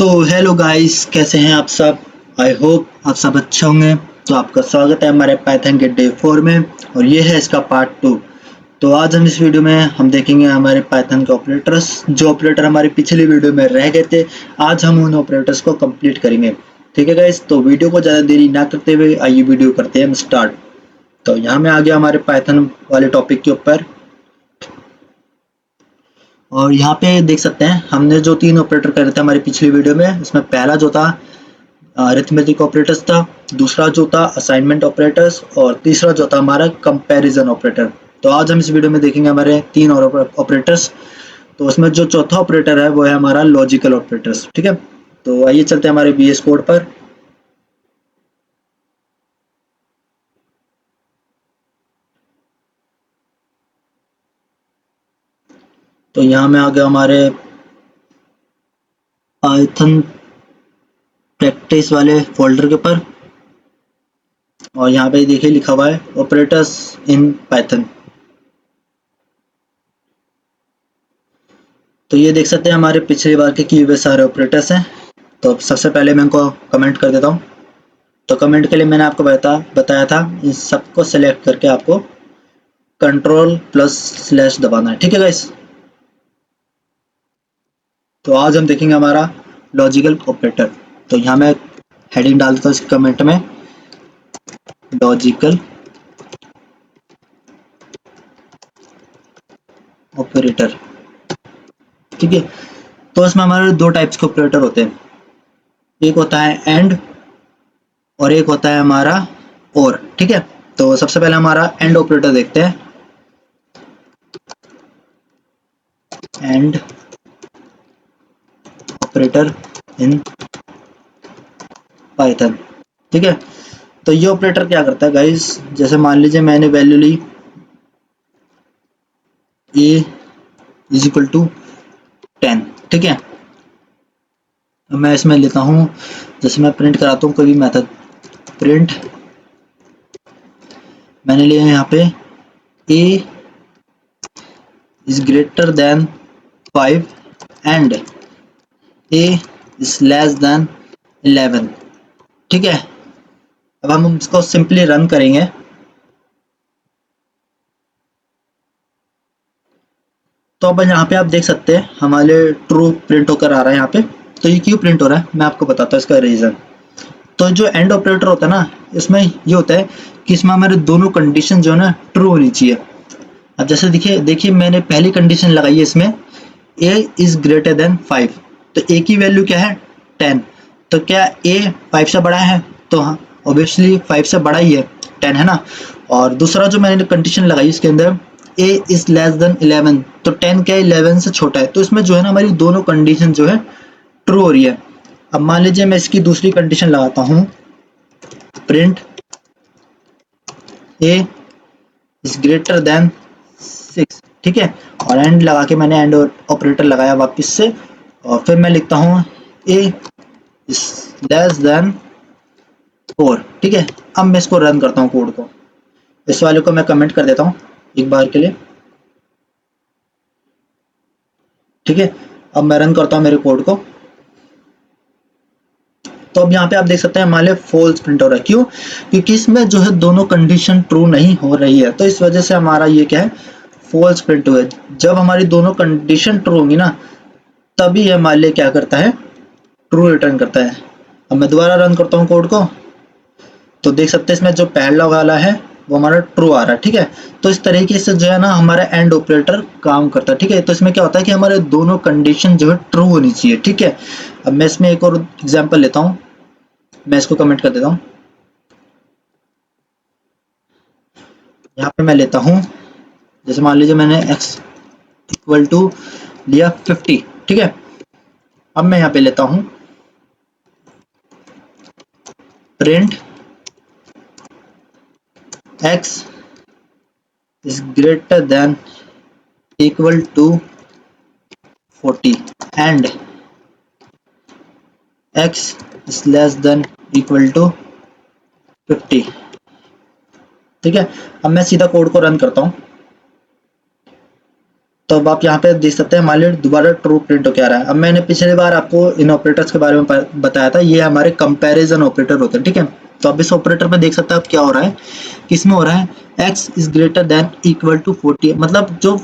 तो hello guys, कैसे हैं आप सब। आई होप आप सब अच्छे होंगे। तो आपका स्वागत है हमारे पाइथन के डे 4 में और ये है इसका पार्ट 2। तो आज हम इस वीडियो में हम देखेंगे हमारे पाइथन के ऑपरेटर्स, जो ऑपरेटर हमारी पिछली वीडियो में रह गए थे। आज हम उन ऑपरेटर्स को कंप्लीट करेंगे। ठीक है गाइस, तो वीडियो को ज़्यादा देरी ना करते हुए आइए वीडियो करते हैं हम स्टार्ट। तो यहाँ में आ गया हमारे पाइथन वाले टॉपिक के ऊपर और यहाँ पे देख सकते हैं हमने जो 3 ऑपरेटर करे थे हमारी पिछली वीडियो में। इसमें पहला जो था अरिथमेटिक ऑपरेटर्स था, दूसरा जो था असाइनमेंट ऑपरेटर्स और तीसरा जो था हमारा कंपैरिजन ऑपरेटर। तो आज हम इस वीडियो में देखेंगे हमारे 3 और ऑपरेटर्स। तो उसमें जो चौथा ऑपरेटर है वो है हमारा लॉजिकल ऑपरेटर्स। ठीक है, तो आइए चलते हैं हमारे VS कोड पर। तो यहाँ में आ गया हमारे पाइथन प्रैक्टिस वाले फोल्डर के ऊपर और यहाँ पे देखिए लिखा हुआ है ऑपरेटर्स इन पाइथन। तो ये देख सकते हैं हमारे पिछली बार के किए हुए सारे ऑपरेटर्स हैं। तो सबसे पहले मैं इनको कमेंट कर देता हूँ। तो कमेंट के लिए मैंने आपको बताया था इन सबको सेलेक्ट करके आपको Ctrl+/ दबाना है। ठीक है गाइस, तो आज हम देखेंगे हमारा लॉजिकल ऑपरेटर। तो यहाँ मैं हेडिंग डाल देता हूँ इस कमेंट में, लॉजिकल ऑपरेटर। ठीक है, तो इसमें हमारे 2 टाइप्स के ऑपरेटर होते हैं। एक होता है एंड और एक होता है हमारा और। ठीक है, तो सबसे पहले हमारा एंड ऑपरेटर देखते हैं। And operator in Python. ठीक है, तो ये ऑपरेटर क्या करता है गाइस, जैसे मान लीजिए मैंने वैल्यू ली a = 10। ठीक है, अब मैं इसमें लेता हूँ, जैसे मैं प्रिंट कराता हूँ कोई भी मेथड, प्रिंट मैंने लिया यहाँ पे a > 5 एंड a < 11। ठीक है, अब हम इसको सिंपली रन करेंगे। तो अब यहाँ पे आप देख सकते हैं हमारे ट्रू प्रिंट होकर आ रहा है यहाँ पे। तो ये क्यों प्रिंट हो रहा है मैं आपको बताता हूँ इसका रीज़न। तो जो एंड ऑपरेटर होता है ना, इसमें ये होता है कि इसमें हमारे दोनों कंडीशन जो है ना ट्रू होनी चाहिए। अब जैसे देखिए मैंने पहली कंडीशन लगाई है इसमें a > 5। तो a की वैल्यू क्या है 10। तो क्या a 5 से बड़ा है? तो हाँ ऑब्वियसली 5 से बड़ा ही है, 10 है ना। और दूसरा जो मैंने कंडीशन लगाई इसके अंदर a < 11। तो 10 क्या है 11 से छोटा है। तो इसमें जो है ना हमारी दोनों कंडीशन जो है ट्रू हो रही है। अब मान लीजिए मैं इसकी दूसरी कंडीशन लगाता हूँ, प्रिंट a > 6। ठीक है, और एंड लगा के मैंने एंड ऑपरेटर लगाया वापस से और फिर मैं लिखता हूँ a < 4। ठीक है, अब मैं इसको रन करता हूँ कोड को। इस वाले को मैं कमेंट कर देता हूँ एक बार के लिए। ठीक है, अब मैं रन करता हूँ मेरे कोड को। तो अब यहाँ पे आप देख सकते हैं हमारे फॉल्स प्रिंट हो रहा है। क्यों? क्योंकि इसमें जो है दोनों कंडीशन ट्रू नहीं हो रही है। तो इस वजह से हमारा ये क्या है फॉल्स प्रिंट हुआ है। जब हमारी दोनों कंडीशन ट्रू होंगी ना तभी हमारे लिए क्या करता है ट्रू रिटर्न करता है। अब मैं दोबारा रन करता हूँ कोड को, तो देख सकते हैं इसमें जो पहला वाला है वो हमारा ट्रू आ रहा है। ठीक है, तो इस तरीके से जो है ना हमारा एंड ऑपरेटर काम करता है। ठीक है, तो इसमें क्या होता है कि हमारे दोनों कंडीशन जो है ट्रू होनी चाहिए। ठीक है, अब मैं इसमें एक और एग्जांपल लेता हूँ, मैं इसको कमेंट कर देता हूँ। यहाँ पे मैं लेता हूँ, जैसे मान लीजिए मैंने x = लिया 50। ठीक है, अब मैं यहाँ पे लेता हूँ प्रिंट x > 40 एंड x < 50। ठीक है, अब मैं सीधा कोड को रन करता हूँ। तो अब आप यहाँ पे देख सकते हैं हमारे लिए दोबारा ट्रू प्रिंट होकर आ रहा है। अब मैंने पिछली बार आपको इन ऑपरेटर्स के बारे में बताया था, ये हमारे कंपैरिजन ऑपरेटर होते हैं, ठीक है। तो अब इस ऑपरेटर में देख सकते हैं आप क्या हो रहा है, किसमें हो रहा है, x is greater than equal to 40, मतलब जो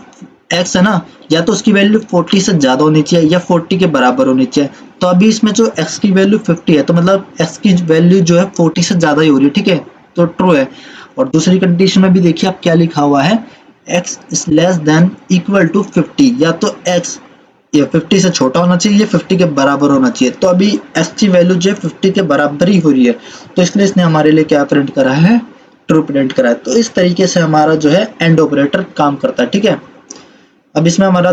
x है ना, या तो उसकी वैल्यू 40 से ज्यादा होनी चाहिए या 40 के बराबर होनी चाहिए। तो अभी इसमें जो x की वैल्यू 50 है, तो मतलब x की वैल्यू जो है 40 से ज्यादा ही हो रही है, ठीक है, तो ट्रू है। और दूसरी कंडीशन में भी देखिए आप क्या लिखा हुआ है, x is less than equal to 50, या तो x ये 50 से छोटा होना चाहिए, ये 50 के बराबर होना चाहिए। तो अभी x की वैल्यू जो है 50 के बराबर ही हो रही है, तो इसलिए इसने हमारे लिए क्या प्रिंट करा है, ट्रू प्रिंट करा है। तो इस तरीके से हमारा जो है एंड ऑपरेटर काम करता है, ठीक है। अब इसमें हमारा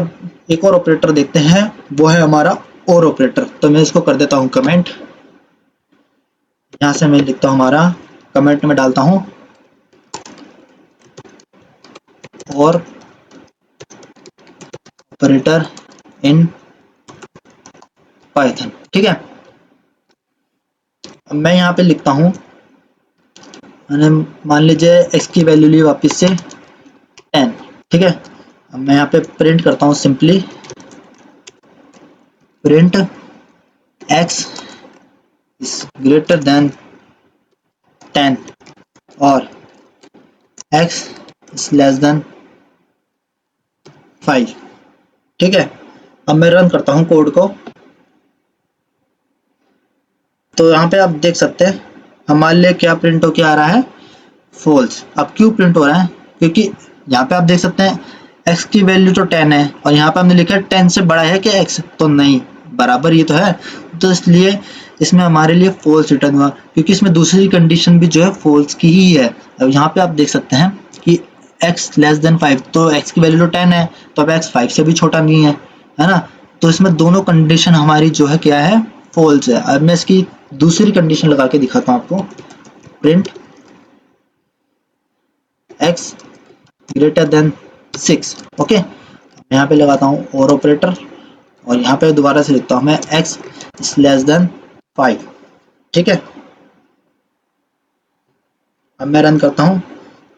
एक और ऑपरेटर देखते हैं, वो है हमारा और ऑपरेटर। तो मैं इसको कर देता हूँ कमेंट, यहाँ से मैं लिखता हूँ हमारा कमेंट में डालता हूँ और ऑपरेटर इन पाइथन, ठीक है। अब मैं यहाँ पे लिखता हूँ, मैंने मान लीजिए x की वैल्यू ली वापस से 10, ठीक है। अब मैं यहाँ पे प्रिंट करता हूँ simply print x is greater then 10 और x इज लेस देन 5, ठीक है। अब मैं रन करता हूँ कोड को, तो यहाँ पे आप देख सकते हैं हमारे लिए क्या प्रिंट होके आ रहा है, फॉल्स। अब क्यों प्रिंट हो रहा है, क्योंकि यहाँ पे आप देख सकते हैं x की वैल्यू तो 10 है और यहाँ पे हमने लिखा है 10 से बड़ा है कि x, तो नहीं, बराबर ये तो है, तो इसलिए इसमें हमारे लिए फॉल्स रिटर्न हुआ, क्योंकि इसमें दूसरी कंडीशन भी जो है फॉल्स की ही है। अब यहाँ पे आप देख सकते हैं कि x लेस देन 5, तो x की वैल्यू तो 10 है, तो अब x 5 से भी छोटा नहीं है ना। तो इसमें दोनों कंडीशन हमारी जो है क्या है, फॉल्स है। अब मैं इसकी दूसरी कंडीशन लगा के दिखाता हूँ आपको, print x greater than 6, okay. यहाँ पे लगाता हूँ और ऑपरेटर, और यहाँ पे दोबारा से लिखता हूँ मैं x इज लेस देन 5, ठीक है। अब मैं रन करता हूँ,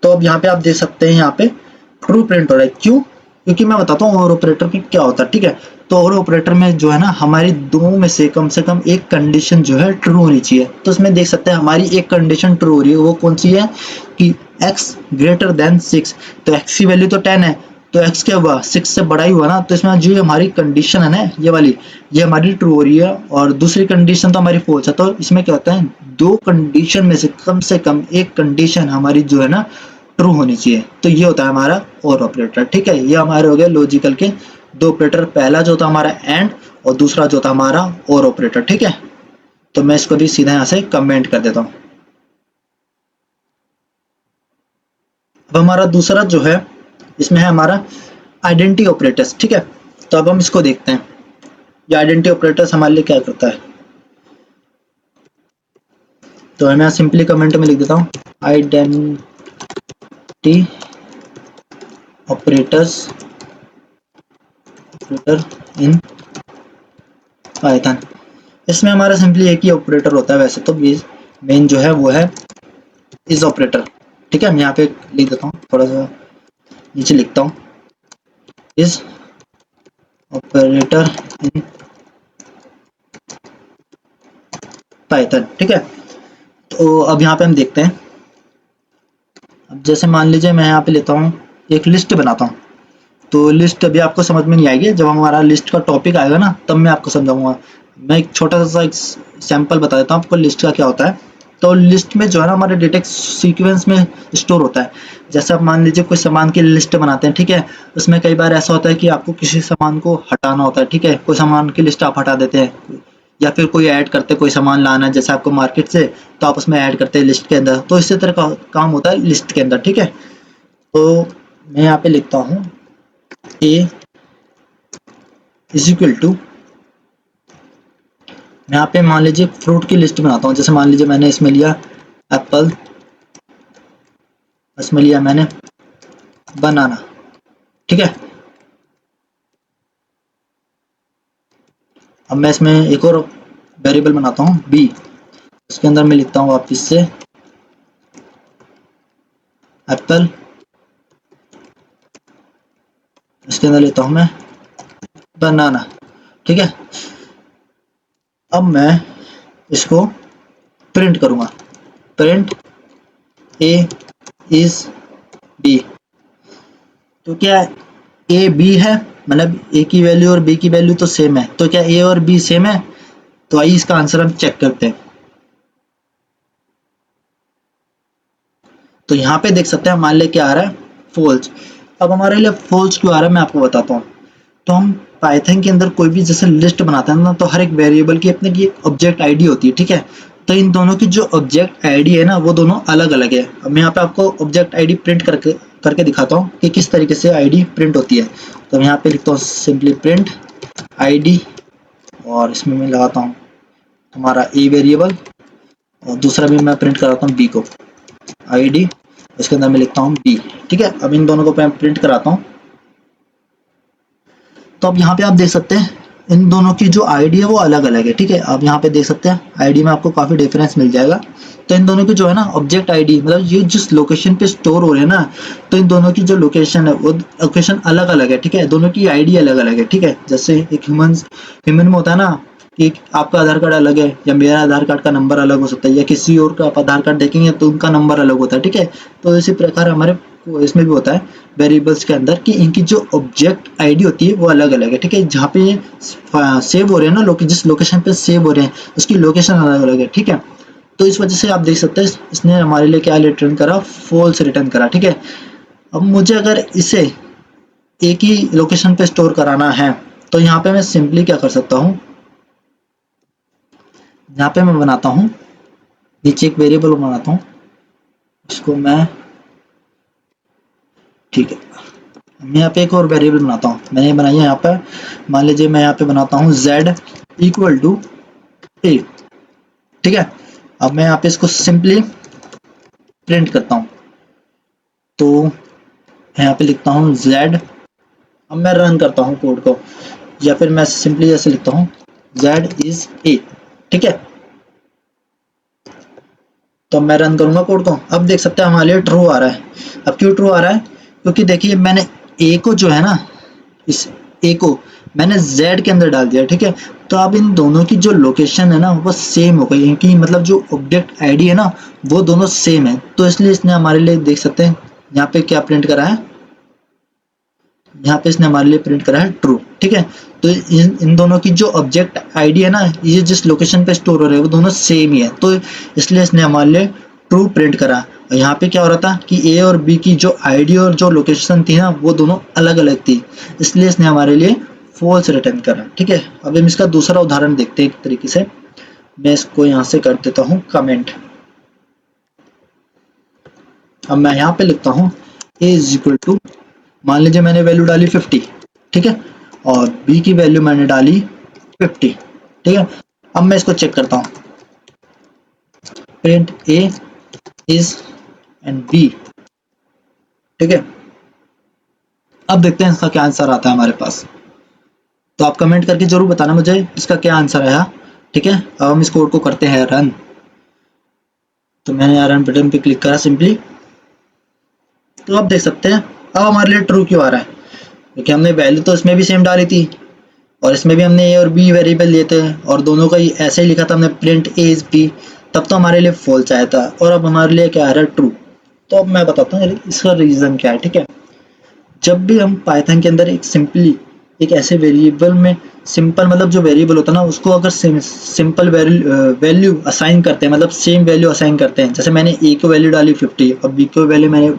तो अब यहाँ पे आप देख सकते हैं यहाँ पे ट्रू प्रिंट हो रहा है। क्यों, क्योंकि मैं बताता हूँ और ऑपरेटर की क्या होता है, ठीक है। तो और ऑपरेटर में जो है ना, हमारी दो में से कम एक कंडीशन जो है ट्रू होनी चाहिए। तो इसमें देख सकते हैं हमारी एक कंडीशन ट्रू हो रही है, वो कौन सी है कि x ग्रेटर देन 6, तो x की वैल्यू तो 10 है, तो x क्या हुआ, 6 से बड़ा ही हुआ ना। तो इसमें जो हमारी कंडीशन है ना, ये वाली, ये हमारी ट्रू हो रही है और दूसरी कंडीशन तो हमारी फॉल्स है। तो इसमें क्या होता है, दो कंडीशन में से कम एक कंडीशन हमारी जो है ना ट्रू होनी चाहिए। तो ये होता है हमारा और ऑपरेटर, ठीक है। ये हमारे हो गए लॉजिकल के दो ऑपरेटर, पहला जो था हमारा एंड और दूसरा जो था हमारा और ऑपरेटर, ठीक है। तो मैं इसको भी सीधा यहाँ से कमेंट कर देता हूँ। अब हमारा दूसरा जो है, इसमें है हमारा आइडेंटिटी ऑपरेटर्स, ठीक है। तो अब हम इसको देखते हैं, ये आइडेंटिटी ऑपरेटर्स हमारे लिए क्या करता है। तो मैं यहाँ सिंपली कमेंट में लिख देता हूँ identity operators operator in Python. इसमें हमारा सिंपली एक ही ऑपरेटर होता है, वैसे तो मेन जो है वो है इस ऑपरेटर, ठीक है। मैं यहाँ पे लिख देता हूँ, थोड़ा सा नीचे लिखता हूँ, इस ऑपरेटर इन पाइथन, ठीक है। तो अब यहाँ पे हम देखते हैं, अब जैसे मान लीजिए मैं यहाँ पे लेता हूँ एक लिस्ट बनाता हूँ। तो लिस्ट अभी आपको समझ में नहीं आएगी, जब हमारा लिस्ट का टॉपिक आएगा ना तब मैं आपको समझाऊंगा। मैं एक छोटा सा एक सैंपल बता देता हूँ आपको लिस्ट का क्या होता है। तो लिस्ट में जो है ना हमारे डेटा सीक्वेंस में स्टोर होता है। जैसे आप मान लीजिए कोई सामान की लिस्ट बनाते हैं, ठीक है। उसमें कई बार ऐसा होता है कि आपको किसी सामान को हटाना होता है, ठीक है। कोई सामान की लिस्ट आप हटा देते हैं, या फिर कोई ऐड करते, कोई सामान लाना है जैसे आपको मार्केट से, तो आप उसमें ऐड करते हैं लिस्ट के अंदर। तो इसी तरह का काम होता है लिस्ट के अंदर, ठीक है। तो मैं यहाँ पे लिखता हूँ a इज इक्वल टू, यहाँ पे मान लीजिए फ्रूट की लिस्ट बनाता हूँ। जैसे मान लीजिए मैंने इसमें लिया एप्पल, इसमें लिया मैंने बनाना, ठीक है। अब मैं इसमें एक और वेरिएबल बनाता हूँ b, उसके अंदर मैं लिखता हूँ वापिस से एप्पल इसके अंदर लेता हूँ मैं बनाना, ठीक है। अब मैं इसको प्रिंट करूँगा, प्रिंट ए इज बी। तो क्या ए बी है, मतलब ए की वैल्यू और बी की वैल्यू तो सेम है, तो क्या ए और बी सेम है? तो आइए इसका आंसर हम चेक करते हैं। तो यहाँ पे देख सकते हैं मान ले क्या आ रहा है, फॉल्स। अब हमारे लिए फॉल्स क्यों आ रहा है मैं आपको बताता हूँ। तो हम पाइथन के अंदर कोई भी जैसे लिस्ट बनाते हैं ना, तो हर एक वेरिएबल की अपने की ऑब्जेक्ट आईडी होती है, ठीक है। तो इन दोनों की जो ऑब्जेक्ट आईडी है ना वो दोनों अलग अलग है। अब मैं यहाँ पे आपको ऑब्जेक्ट आईडी प्रिंट करके दिखाता हूँ कि किस तरीके से आईडी प्रिंट होती है। तो मैं यहाँ पे लिखता हूँ सिंपली प्रिंट आईडी, और इसमें मैं लगाता हूँ हमारा ए वेरिएबल, और दूसरा भी मैं प्रिंट कराता हूँ बी को, आईडी, इसके अंदर मैं लिखता हूँ बी, ठीक है। अब इन दोनों को मैं प्रिंट कराता हूँ। तो अब यहाँ पे आप देख सकते हैं इन दोनों की जो आईडी है वो अलग अलग है, ठीक है। आप यहाँ पे देख सकते हैं आईडी में आपको काफी डिफरेंस मिल जाएगा। तो इन दोनों की जो है ना ऑब्जेक्ट आईडी, मतलब ये जिस लोकेशन पे स्टोर हो रहे हैं ना, तो इन दोनों की जो लोकेशन है वो लोकेशन अलग अलग है, ठीक है। दोनों की आईडी अलग अलग है, ठीक है। जैसे एक ह्यूमन में होता है ना कि आपका आधार कार्ड अलग है, या मेरा आधार कार्ड का नंबर अलग हो सकता है, या किसी और का आप आधार कार्ड देखेंगे तो उनका नंबर अलग होता है, ठीक है। तो इसी प्रकार हमारे इसमें भी होता है वेरिएबल्स के अंदर कि इनकी जो ऑब्जेक्ट आईडी होती है वो अलग अलग है, ठीक है। जहाँ पे सेव हो रहे हैं ना जिस लोकेशन पे सेव हो रहे हैं उसकी लोकेशन अलग अलग है, ठीक है। तो इस वजह से आप देख सकते हैं इसने हमारे लिए क्या रिटर्न करा, फॉल्स रिटर्न करा, ठीक है। अब मुझे अगर इसे एक ही लोकेशन पे स्टोर कराना है तो यहाँ पे मैं सिंपली क्या कर सकता हूँ, यहाँ पे मैं बनाता हूँ नीचे एक वेरिएबल बनाता हूँ, इसको मैं, ठीक है, मैं यहाँ पे एक और वेरिएबल बनाता हूँ। मैंने बनाई है यहाँ पर, मान लीजिए मैं यहाँ पे बनाता हूँ z इक्वल टू a, ठीक है। अब मैं यहाँ पे इसको सिंपली प्रिंट करता हूँ। तो यहाँ पे लिखता हूँ z, अब मैं रन करता हूँ कोड को, या फिर मैं सिंपली ऐसे लिखता हूँ z इज a, ठीक है। तो मैं रन करूंगा कोड को। अब देख सकते हैं हमारे लिए ट्रू आ रहा है। अब क्यों ट्रू आ रहा है? क्योंकि देखिए मैंने ए को जो है ना, इस ए को मैंने z के अंदर डाल दिया, ठीक है। तो अब इन दोनों की जो लोकेशन है ना वो सेम हो गई, इनकी मतलब जो ऑब्जेक्ट आईडी है ना वो दोनों सेम है। तो इसलिए इसने हमारे लिए देख सकते हैं यहाँ पे क्या प्रिंट करा है, यहाँ पे इसने हमारे लिए प्रिंट करा है ट्रू, ठीक है। तो इन दोनों की जो ऑब्जेक्ट आईडी है ना, ये जिस लोकेशन पे स्टोर हो रहे हैं वो दोनों सेम ही है, तो इसलिए इसने हमारे लिए ट्रू प्रिंट करा। और यहाँ पे क्या हो रहा था कि ए और बी की जो आईडी और जो लोकेशन थी ना वो दोनों अलग अलग थी, इसलिए इसने हमारे लिए फॉल्स रिटर्न करा, ठीक है। अब हम इसका दूसरा उदाहरण देखते हैं एक तरीके से। मैं इसको यहाँ से कर देता हूँ कमेंट। अब मैं यहाँ पे लिखता हूँ ए इज इक्वल टू, मान लीजिए मैंने वैल्यू डाली 50, ठीक है, और b की वैल्यू मैंने डाली 50, ठीक है। अब मैं इसको चेक करता हूँ, print a is and b, ठीक है। अब देखते हैं इसका क्या आंसर आता है हमारे पास। तो आप कमेंट करके जरूर बताना मुझे इसका क्या आंसर आया, ठीक है। अब हम इस कोड को करते हैं रन। तो मैंने यहाँ रन बटन पे क्लिक करा सिंपली। तो आप देख सकते हैं अब हमारे लिए ट्रू क्यों आ रहा है, क्योंकि हमने वैल्यू तो इसमें भी सेम डाली थी और इसमें भी हमने ए और बी वेरिएबल लिए थे, और दोनों का ही ऐसे ही लिखा था हमने प्रिंट ए इज बी, तब तो हमारे लिए फॉल्स आया था, और अब हमारे लिए क्या आ रहा है ट्रू। तो अब मैं बताता हूँ इसका रीज़न क्या है, ठीक है। जब भी हम पाइथन के अंदर एक ऐसे वेरिएबल में सिंपल मतलब जो वेरिएबल होता है ना उसको अगर सिंपल वैल्यू असाइन करते हैं, मतलब सेम वैल्यू असाइन करते हैं, जैसे मैंने ए को वैल्यू डाली 50 और बी को वैल्यू मैंने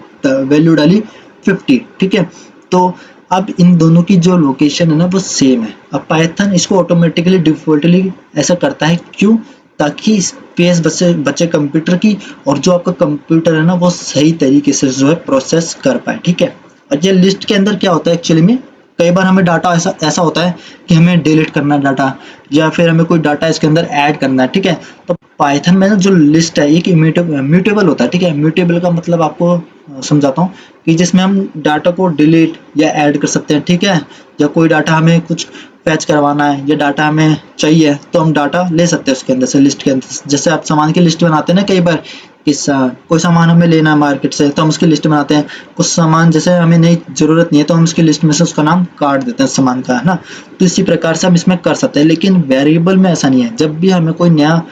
वैल्यू डाली 50, ठीक है। तो अब इन दोनों की जो लोकेशन है ना वो सेम है। अब पाइथन इसको ऑटोमेटिकली डिफॉल्टली ऐसा करता है, क्यों? ताकि स्पेस बचे कंप्यूटर की, और जो आपका कंप्यूटर है ना वो सही तरीके से जो है प्रोसेस कर पाए, ठीक है। और ये लिस्ट के अंदर क्या होता है एक्चुअली में, कई बार हमें डाटा ऐसा होता है कि हमें डिलीट करना है डाटा, या फिर हमें कोई डाटा इसके अंदर ऐड करना है, ठीक है। तो पाइथन में ना जो लिस्ट है एक म्यूटेबल होता है, ठीक है। म्यूटेबल का मतलब आपको समझाता हूँ कि जिसमें हम डाटा को डिलीट या ऐड कर सकते हैं, ठीक है। या कोई डाटा हमें कुछ फैच करवाना है या डाटा हमें चाहिए तो हम डाटा ले सकते हैं उसके अंदर से, लिस्ट के अंदर। जैसे आप सामान की लिस्ट बनाते हैं ना कई बार कोई सामान हमें लेना है मार्केट से तो हम उसकी लिस्ट बनाते हैं। कुछ सामान जैसे हमें नहीं जरूरत नहीं है तो हम उसकी लिस्ट में से उसका नाम काट देते हैं सामान का, है ना। तो इसी प्रकार से हम इसमें कर सकते हैं, लेकिन वेरिएबल में ऐसा नहीं है। जब भी हमें कोई नया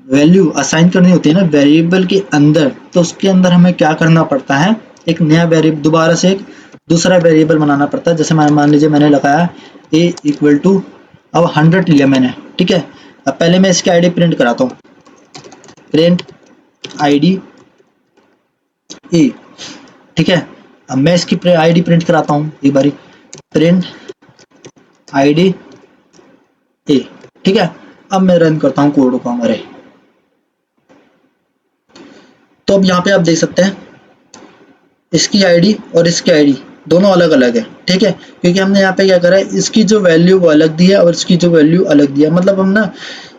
वैल्यू असाइन करनी होती है ना वेरिएबल के अंदर, तो उसके अंदर हमें क्या करना पड़ता है, एक नया वेरिएबल दोबारा से एक दूसरा वेरिएबल बनाना पड़ता है। जैसे मान लीजिए मैंने लगाया a इक्वल टू, अब 100 लिया मैंने, ठीक है। अब पहले मैं इसकी आईडी प्रिंट कराता हूँ, प्रिंट आईडी ए, ठीक है। अब मैं इसकी आईडी प्रिंट कराता हूँ एक बारी, प्रिंट आईडी ए, ठीक है। अब मैं रन करता हूँ कोड को हमारे, तो अब यहाँ पे आप देख सकते हैं इसकी आईडी और इसकी आईडी दोनों अलग अलग है, ठीक है। क्योंकि हमने यहाँ पे क्या करा है, इसकी जो वैल्यू वो अलग दी है और इसकी जो वैल्यू अलग दी है। मतलब हम ना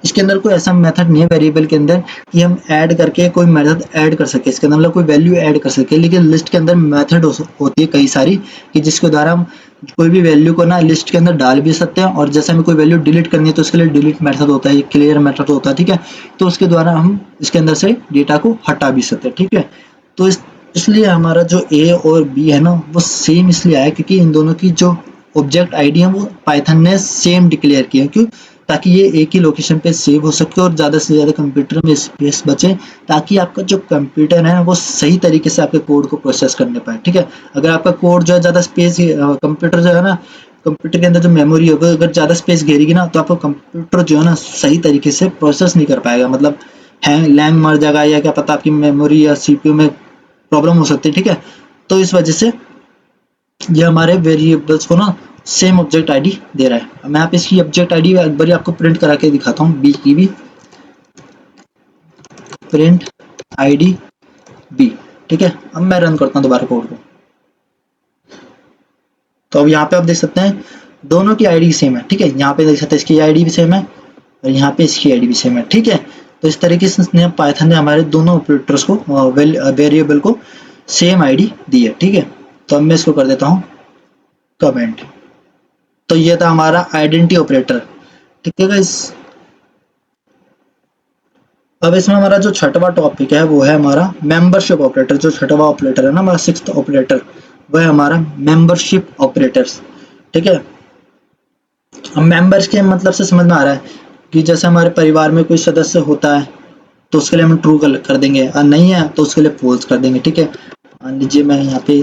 इसके अंदर कोई ऐसा मेथड नहीं है वेरिएबल के अंदर कि हम ऐड करके कोई मेथड ऐड कर सके इसके अंदर, मतलब कोई वैल्यू ऐड कर सके। लेकिन लिस्ट के अंदर मेथड होती है कई सारी कि जिसके द्वारा हम कोई भी वैल्यू को ना लिस्ट के अंदर डाल भी सकते हैं, और जैसे हमें कोई वैल्यू डिलीट करनी है तो उसके लिए डिलीट मेथड होता है, क्लियर मेथड होता है, ठीक है। तो उसके द्वारा हम इसके अंदर से डेटा को हटा भी सकते हैं, ठीक है। तो इसलिए हमारा जो ए और बी है ना वो सेम इसलिए आया क्योंकि इन दोनों की जो ऑब्जेक्ट आईडी है वो पाइथन ने सेम डिक्लेयर किया है। क्यों? ताकि ये एक ही लोकेशन पे सेव हो सके और ज़्यादा से ज़्यादा कंप्यूटर में स्पेस बचे, ताकि आपका जो कंप्यूटर है वो सही तरीके से आपके कोड को प्रोसेस करने पाए, ठीक है। अगर आपका कोड जो है ज़्यादा स्पेस, कंप्यूटर जो है ना, कंप्यूटर के अंदर जो मेमोरी होगी अगर ज़्यादा स्पेस घेरेगी ना तो आपका कंप्यूटर जो है ना सही तरीके से प्रोसेस नहीं कर पाएगा, मतलब लैंग मर जाएगा, या क्या पता आपकी मेमोरी या सीपीयू में प्रॉब्लम हो सकती है, ठीक है। तो इस वजह से ये हमारे वेरिएबल्स को ना सेम ऑब्जेक्ट आईडी दे रहा है। मैं आप इसकी ऑब्जेक्ट आईडी एक बार आपको प्रिंट करा के दिखाता हूँ, बी की भी, प्रिंट आईडी बी, ठीक है। अब मैं रन करता हूँ दोबारा कोड को, तो अब यहाँ पे आप देख सकते हैं दोनों की आईडी सेम है, ठीक है। यहाँ पे देख सकते हैं इसकी आईडी भी सेम है और यहाँ पे इसकी आईडी भी सेम है, ठीक है। तो इस तरीके से पाइथन ने हमारे दोनों ऑपरेटर्स को वेरिएबल को सेम आईडी दी है, ठीक है। तो अब मैं इसको कर देता हूँ कमेंट। तो ये था हमारा आइडेंटिटी ऑपरेटर, ठीक है गाइस। अब इसमें हमारा जो छठवां टॉपिक है वो है हमारा मेंबरशिप ऑपरेटर। जो छठवां ऑपरेटर है ना हमारा सिक्स्थ ऑपरेटर, वह है हमारा मेंबरशिप ऑपरेटर्स, ठीक है। अब मेंबर्स के मतलब से समझ में आ रहा है कि जैसे हमारे परिवार में कोई सदस्य होता है तो उसके लिए हम ट्रू कर देंगे, और नहीं है तो उसके लिए फॉल्स कर देंगे, ठीक है। मान लीजिए मैं यहाँ पे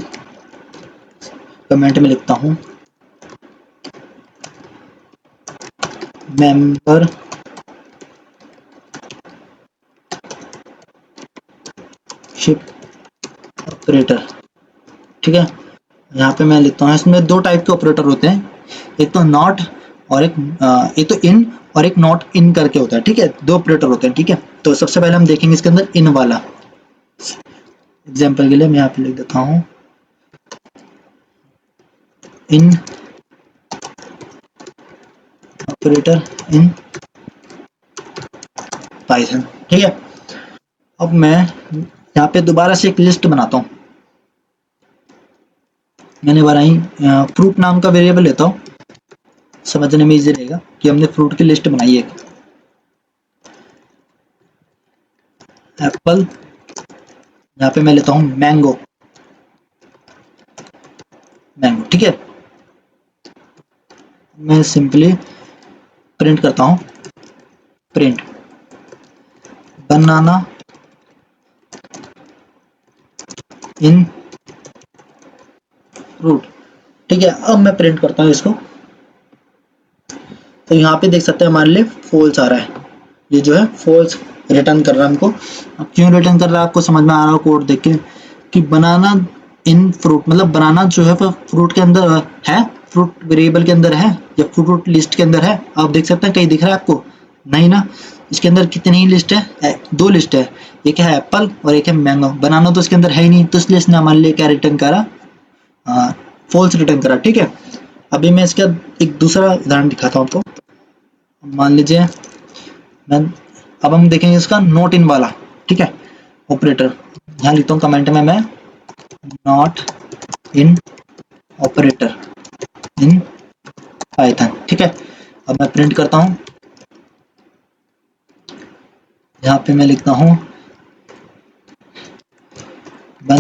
कमेंट में लिखता हूँ मेंबरशिप ऑपरेटर, ठीक है। यहाँ पे मैं लिखता हूँ इसमें दो टाइप के ऑपरेटर होते हैं, एक तो नॉट और एक तो इन और एक नॉट इन करके होता है, ठीक है। दो ऑपरेटर होते हैं, ठीक है। तो सबसे पहले हम देखेंगे इसके अंदर इन वाला। एग्जाम्पल के लिए मैं यहाँ पे लिख देता हूँ इन ऑपरेटर इन पाइथन, ठीक है। अब मैं यहाँ पे दोबारा से एक लिस्ट बनाता हूँ, मैंने बनाई फ्रूट नाम का वेरिएबल लेता हूँ, समझने में इजी रहेगा कि हमने फ्रूट की लिस्ट बनाई है। एप्पल, यहाँ पे मैं लेता हूँ मैंगो, ठीक है। मैं सिंपली प्रिंट करता हूँ, प्रिंट बनाना इन फ्रूट, ठीक है। अब मैं प्रिंट करता हूँ इसको, तो यहाँ पे देख सकते हैं हमारे लिए फॉल्स आ रहा है, ये जो है फॉल्स रिटर्न कर रहा है हमको। अब क्यों रिटर्न कर रहा है आपको समझ में आ रहा हो कोड देख के, कि बनाना इन फ्रूट मतलब बनाना जो है फ्रूट के अंदर है, फ्रूट वेरिएबल के अंदर है या फ्रूट लिस्ट के अंदर है। आप देख सकते हैं कहीं दिख रहा है आपको, नहीं ना। इसके अंदर कितनी ही लिस्ट है, दो लिस्ट है, एक है एप्पल और एक है मैंगो। बनाना तो इसके अंदर है ही नहीं, तो इसलिए इसने हमारे लिए क्या रिटर्न करा, फॉल्स रिटर्न करा, ठीक है। अभी मैं इसका एक दूसरा उदाहरण दिखाता हूँ आपको। मान लीजिए मैं, अब हम देखेंगे इसका नॉट इन वाला, ठीक है, ऑपरेटर। यहाँ लिखता हूँ कमेंट में मैं not in operator in Python, ठीक है। अब मैं प्रिंट करता हूँ, यहाँ पे मैं लिखता हूँ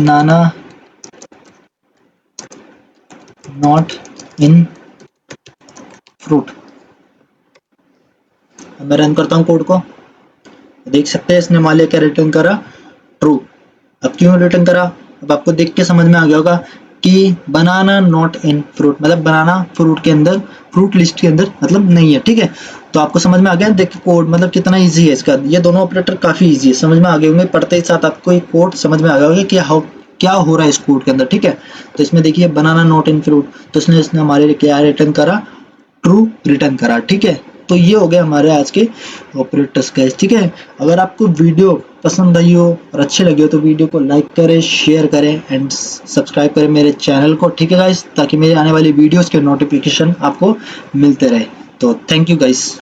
बनाना नॉट इन फ्रूट। अब मैं रन करता हूँ कोड को, देख सकते हैं इसने हमारे लिए क्या रिटर्न करा, ट्रू। अब क्यों रिटर्न करा, अब आपको देख के समझ में आ गया होगा कि बनाना नॉट इन फ्रूट मतलब बनाना फ्रूट के अंदर, फ्रूट लिस्ट के अंदर मतलब नहीं है, ठीक है। तो आपको समझ में आ गया, देखिए कोड मतलब कितना इजी है इसका, ये दोनों ऑपरेटर काफी इजी है, समझ में आ गए होंगे, पढ़ते ही साथ आपको ये कोड समझ में आ गया होगा कि क्या हो रहा है इस कोड के अंदर, ठीक है। तो इसमें देखिए बनाना नॉट इन फ्रूट, तो इसने हमारे लिए क्या रिटर्न करा, ट्रू रिटर्न करा, ठीक है। तो ये हो गया हमारे आज के ऑपरेटर्स गाइस, ठीक है। अगर आपको वीडियो पसंद आई हो और अच्छे लगे हो तो वीडियो को लाइक करें, शेयर करें एंड सब्सक्राइब करें मेरे चैनल को, ठीक है गाइस, ताकि मेरे आने वाली वीडियोस के नोटिफिकेशन आपको मिलते रहे। तो थैंक यू गाइस।